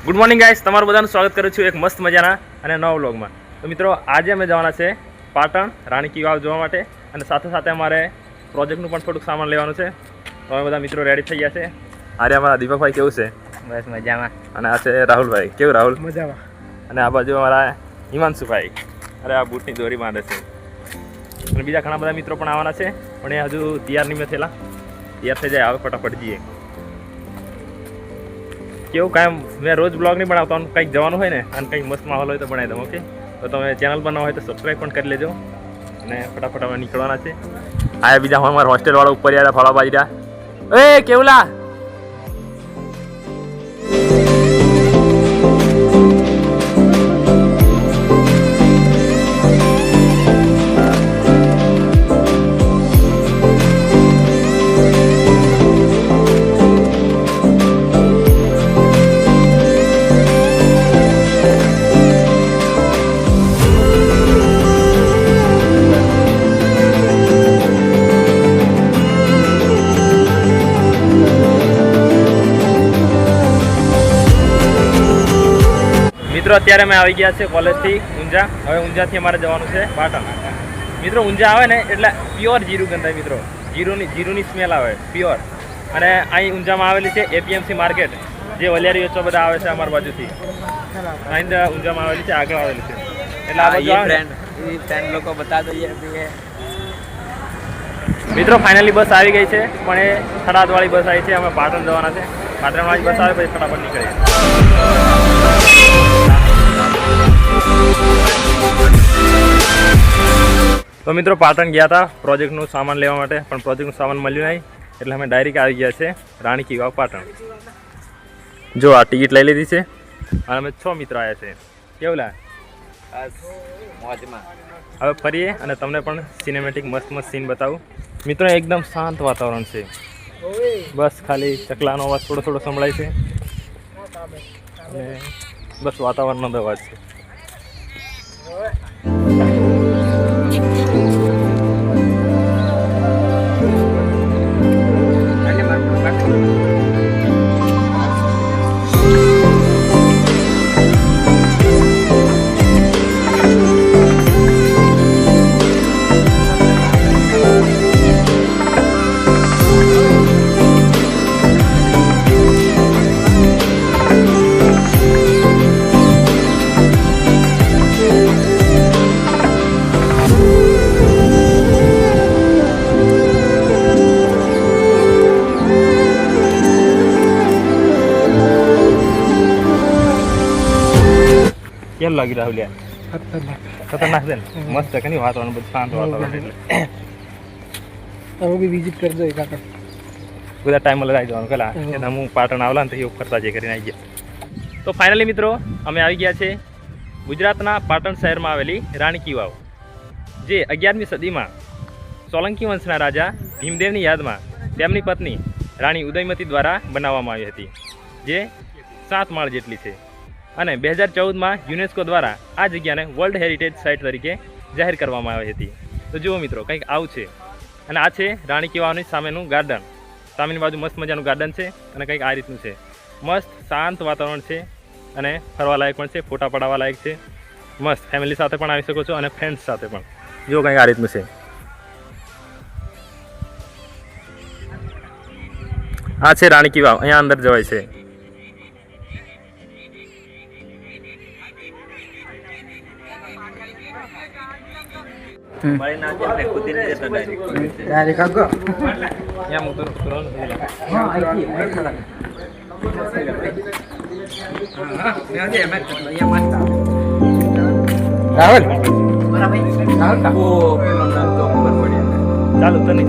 Good morning guys, તમારું બધાનું સ્વાગત કરું છું એક મસ્ત મજાના અને નવા વ્લોગમાં। તો મિત્રો આજે અમે જવાના છે પાટણ રાણી કી વાવ જોવા માટે અને સાથે સાથે અમારે પ્રોજેક્ટનું પણ થોડુંક સામાન લેવાનું છે। તો અમે બધા મિત્રો રેડી થઈ ગયા છે। આજે અમારા દીપકભાઈ કેવું છે? બસ મજામાં। અને આ છે રાહુલભાઈ। કેવું રાહુલ? મજામાં। અને આ બાજુ અમારા હિમાંશુભાઈ, અરે આ બૂટની દોરી બાંધે છે। અને બીજા ઘણા બધા મિત્રો પણ આવવાના છે, પણ એ હજુ તૈયાર નહીં થયેલા। તૈયાર થઈ જાય આવે ફટાફટ જઈએ। કેવું કાયમ મેં રોજ બ્લોગ નહીં બનાવતો, કંઈક જવાનું હોય ને અને કંઈક મસ્ત માહોલ હોય તો બનાવી દઉં। ઓકે, તો તમે ચેનલ બનાવો હોય તો સબસ્ક્રાઈબ પણ કરી લેજો અને ફટાફટ અમે નીકળવાના છે। આ બીજા અમારા હોસ્ટેલવાળા ઉપર યાર ફાળા બાજી રહ્યા। એ કેવલા મિત્રો અત્યારે અમે આવી ગયા છે કોલેજથી ઊંઝા। હવે ઊંઝાથી અમારે જવાનું છે પાટણ। મિત્રો ઊંઝા આવે ને એટલે પ્યોર જીરું ગંધાય મિત્રો, જીરુની સ્મેલ આવે પ્યોર। અને અહીં ઊંઝામાં આવેલી છે એપીએમસી માર્કેટ, જે વલિયારી વેચવા બધા આવે છે અમારી બાજુથી। અહીં ઊંઝામાં આવેલી છે, આગળ આવેલી છે, એટલે આ બાજુ ફ્રેન્ડ લોકો બતા દઈએ। મિત્રો ફાઇનલી બસ આવી ગઈ છે, પણ એ થરાદવાળી બસ આવી છે। અમે પાટણ જવાના છે, પાટણવાળી બસ આવે પછી ફટાફટ નીકળીએ। તો મિત્રો પાટણ ગયા હતા પ્રોજેક્ટનું સામાન લેવા માટે, પણ પ્રોજેક્ટનું સામાન મળ્યું નહીં, એટલે અમે ડાયરેક્ટ આવી ગયા છે રાણી કી વાવ પાટણ। જો આ ટિકિટ લઈ લીધી છે અને અમે 6 મિત્રો આવ્યા છે। કેવું લાગે? હવે ફરીએ અને તમને પણ સિનેમેટિક મસ્ત મસ્ત સીન બતાવું। મિત્રો એકદમ શાંત વાતાવરણ છે, બસ ખાલી ચકલાનો અવાજ થોડો થોડો સંભળાય છે અને બસ વાતાવરણનો અવાજ છે। કેમ લાગી રાહુલ? ખતરનાક છે ને? મસ્ત છે નહીં વાતાવરણ, બધું શાંત વાતાવરણ, એટલે તમે બી વિઝિટ કરજો એકાદ બધા ટાઈમ લગાવી જવાનું પેલા। એટલે હું પાટણ આવલા ને તો એવું ફરતા જઈ કરીને આવી ગયા। તો ફાઇનલી મિત્રો અમે આવી ગયા છે ગુજરાતના પાટણ શહેરમાં આવેલી રાણી કી વાવ, જે 11મી સદીમાં સોલંકી વંશના રાજા ભીમદેવની યાદમાં તેમની પત્ની રાણી ઉદયમતી દ્વારા બનાવવામાં આવી હતી, જે 7 માળ જેટલી છે। અને 2014માં યુનેસ્કો દ્વારા આ જગ્યાને વર્લ્ડ હેરિટેજ સાઇટ તરીકે જાહેર કરવામાં આવી હતી। તો જુઓ મિત્રો કંઈક આવું છે, અને આ છે રાણી કી વાવની સામેનું ગાર્ડન। સામેની બાજુ મસ્ત મજાનું ગાર્ડન છે અને કંઈક આ રીતનું છે, મસ્ત શાંત વાતાવરણ છે અને ફરવા લાયક પણ છે, ફોટા પડાવવા લાયક છે। મસ્ત ફેમિલી સાથે પણ આવી શકો છો અને ફ્રેન્ડ્સ સાથે પણ। જુઓ કંઈક આ રીતનું છે। આ છે રાણી કી વાવ, અહીંયા અંદર જવાય છે। ચાલો તો નહીં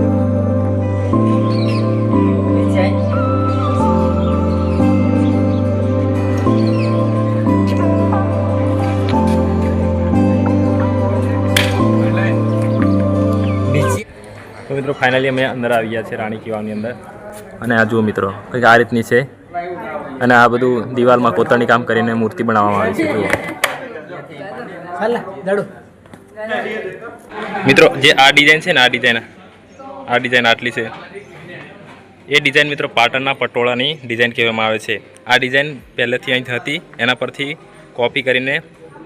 તો મિત્રો ફાઇનલી અમે અંદર આવી ગયા છે રાણી કી વાવની અંદર। અને આ જુઓ મિત્રો કંઈક આ રીતની છે, અને આ બધું દિવાલમાં કોતરણી કામ કરીને મૂર્તિ બનાવવામાં આવી છે। જુઓ મિત્રો જે આ ડિઝાઇન છે ને, આ ડિઝાઇન આટલી છે। એ ડિઝાઇન મિત્રો પાટણના પટોળાની ડિઝાઇન કહેવામાં આવે છે. આ ડિઝાઇન પહેલેથી અહીં હતી, એના પરથી કોપી કરીને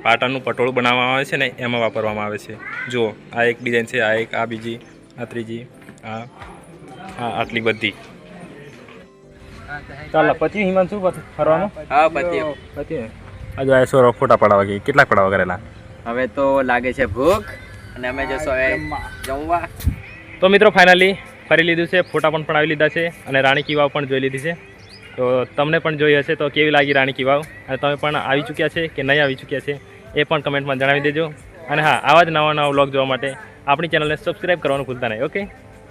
પાટણનું પટોળું બનાવવામાં આવે છે ને એમાં વાપરવામાં આવે છે. જુઓ આ એક ડિઝાઇન છે, આ એક, આ બીજી, આ ત્રીજી, આ આટલી બધી. ચાલો પછી હિમાંશુ ફરવાનું હા પછી પછી આજે આ સોરો ફોટા પડાવવા ગઈ. કેટલાક પડાવવા કરેલા? હવે તો લાગે છે ભૂખ અને અમે જશો હવે જમવા. તો મિત્રો ફાઇનલી ફરી લીધું છે, ફોટા પણ પડાવી લીધા છે અને રાણી કી વાવ પણ જોઈ લીધી છે. તો તમને પણ જોઈ હશે તો કેવી લાગી રાણી કી વાવ, અને તમે પણ આવી ચૂક્યા છે કે નહીં આવી ચૂક્યા છે એ પણ કમેન્ટમાં જણાવી દેજો. અને હા, આવા જ નવા નવા વ્લોગ જોવા માટે આપણી ચેનલને સબસ્ક્રાઈબ કરવાનું ભૂલતા નહીં. ઓકે,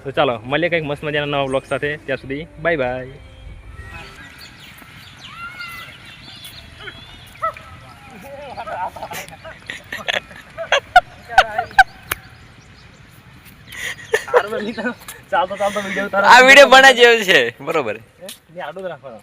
તો ચાલો મળીએ કંઈક મસ્ત મજાના નવા વ્લોગ સાથે. ત્યાં સુધી બાય બાય. ચાલતો ચાલતો વિડીયો આ વિડીયો બના જેવો છે બરોબર. આડું જ રાખવાનો.